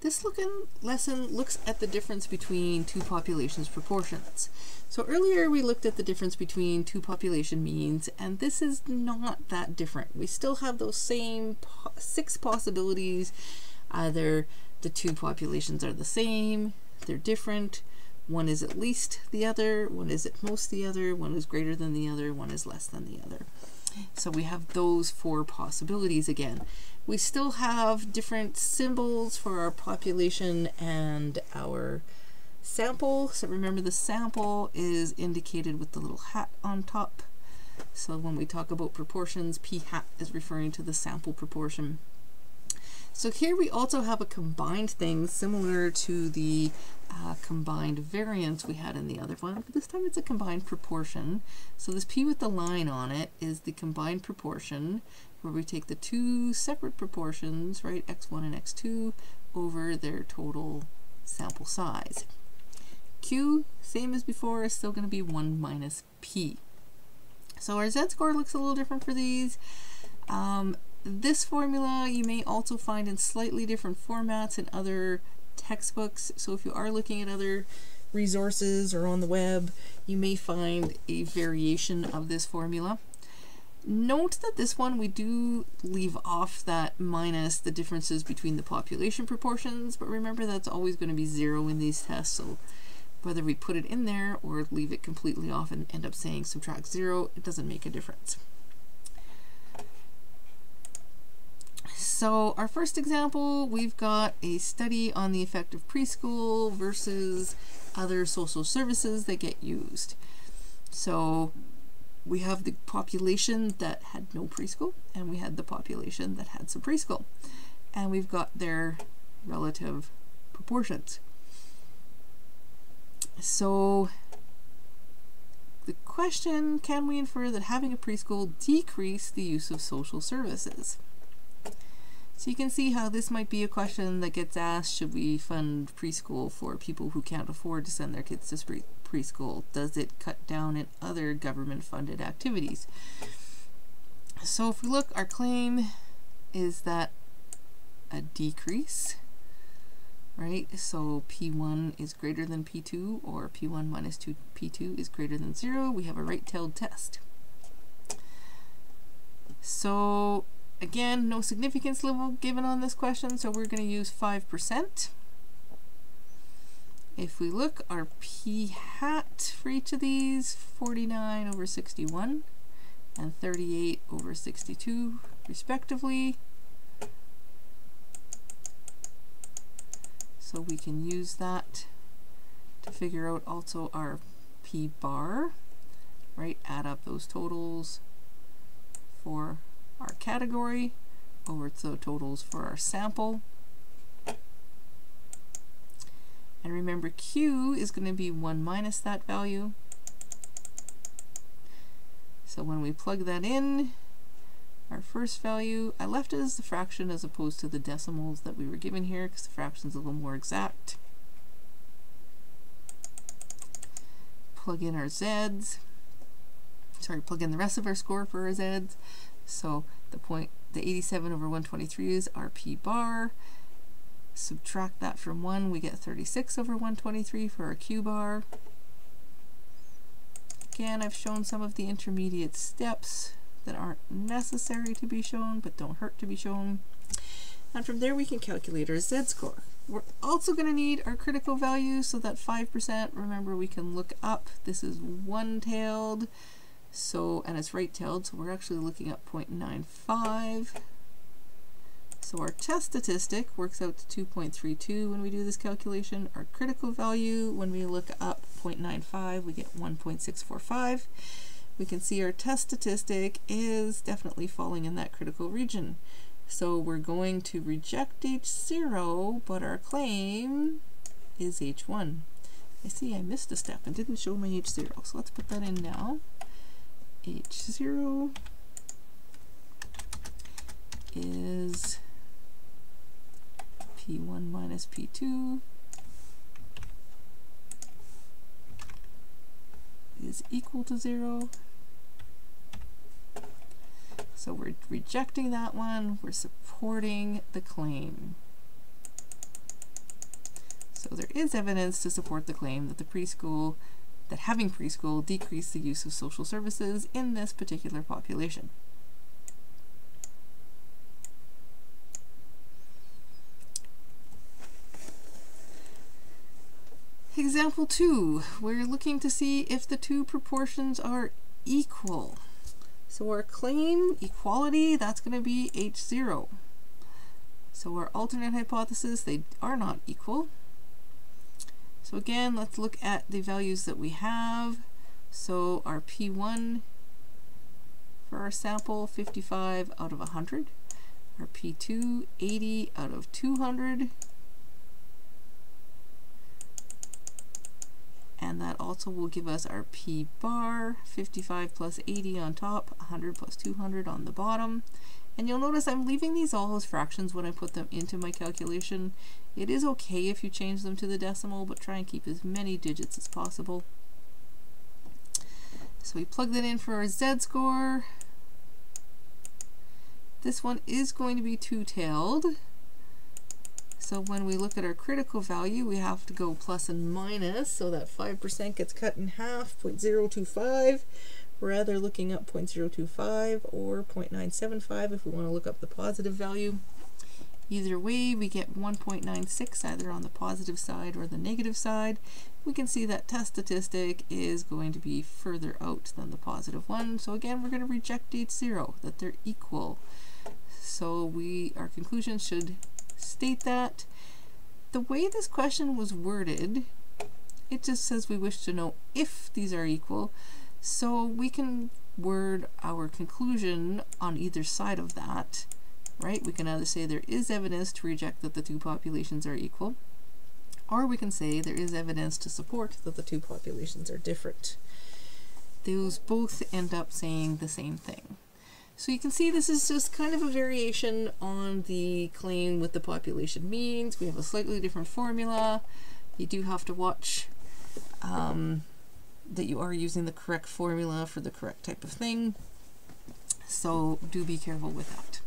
This lesson looks at the difference between two populations' proportions. So earlier we looked at the difference between two population means, and this is not that different. We still have those same 6 possibilities. Either the two populations are the same, they're different, one is at least the other, one is at most the other, one is greater than the other, one is less than the other. So we have those 4 possibilities again. We still have different symbols for our population and our sample. So remember, the sample is indicated with the little hat on top. So when we talk about proportions, p hat is referring to the sample proportion. So here we also have a combined thing similar to the combined variance we had in the other one, but this time it's a combined proportion. So this p with the line on it is the combined proportion, where we take the 2 separate proportions, right, x1 and x2, over their total sample size. Q, same as before, is still going to be 1 minus p. So our z-score looks a little different for these. This formula you may also find in slightly different formats in other textbooks. So if you are looking at other resources or on the web, you may find a variation of this formula. Note that this one we do leave off that minus the differences between the population proportions, but remember that's always going to be 0 in these tests, so whether we put it in there or leave it completely off and end up saying subtract 0, it doesn't make a difference. So our first example, we've got a study on the effect of preschool versus other social services that get used. So we have the population that had no preschool, and we had the population that had some preschool. And we've got their relative proportions. So the question, can we infer that having a preschool decreased the use of social services? So you can see how this might be a question that gets asked: should we fund preschool for people who can't afford to send their kids to preschool? Does it cut down in other government-funded activities? So if we look, our claim is that a decrease, right? So P1 is greater than P2, or P1 minus P2 is greater than 0. We have a right-tailed test. So again, no significance level given on this question, so we're going to use 5%. If we look, our p hat for each of these, 49 over 61 and 38 over 62 respectively. So we can use that to figure out also our p bar, right? Add up those totals for our category over the totals for our sample. And remember, Q is going to be 1 minus that value. So when we plug that in, our first value, I left it as the fraction as opposed to the decimals that we were given here, because the fraction is a little more exact. Plug in our Z's. Sorry, plug in the rest of our score for our Z's. So the 87 over 123 is our p bar. Subtract that from 1, we get 36 over 123 for our q bar. Again, I've shown some of the intermediate steps that aren't necessary to be shown, but don't hurt to be shown. And from there we can calculate our z-score. We're also going to need our critical value, so that 5%, remember, we can look up. This is one-tailed. So, and it's right-tailed, so we're actually looking at 0.95. So our test statistic works out to 2.32 when we do this calculation. Our critical value, when we look up 0.95, we get 1.645. We can see our test statistic is definitely falling in that critical region. So we're going to reject H0, but our claim is H1. I see I missed a step and didn't show my H0, so let's put that in now. H0 is P1 minus P2 is equal to 0. So we're rejecting that one, we're supporting the claim. is evidence to support the claim that having preschool decreased the use of social services in this particular population. Example 2, we're looking to see if the two proportions are equal. So our claim equality, that's going to be H0. So our alternate hypothesis, they are not equal. So again, let's look at the values that we have. So our P1 for our sample, 55 out of 100. Our P2, 80 out of 200. And that also will give us our P bar, 55 plus 80 on top, 100 plus 200 on the bottom. And you'll notice I'm leaving these all as fractions when I put them into my calculation. It is okay if you change them to the decimal, but try and keep as many digits as possible. So we plug that in for our Z-score. This one is going to be two-tailed. So when we look at our critical value, we have to go plus and minus, so that 5% gets cut in half, 0.025. We're either looking up 0.025 or 0.975 if we want to look up the positive value. Either way, we get 1.96 either on the positive side or the negative side. We can see that test statistic is going to be further out than the positive one. So again, we're going to reject H0, that they're equal. So our conclusion should state that. The way this question was worded, it just says we wish to know if these are equal. So we can word our conclusion on either side of that, right? We can either say there is evidence to reject that the two populations are equal, or we can say there is evidence to support that the two populations are different. Those both end up saying the same thing. So you can see this is just kind of a variation on the claim with the population means. We have a slightly different formula. You do have to watch that you are using the correct formula for the correct type of thing. So do be careful with that.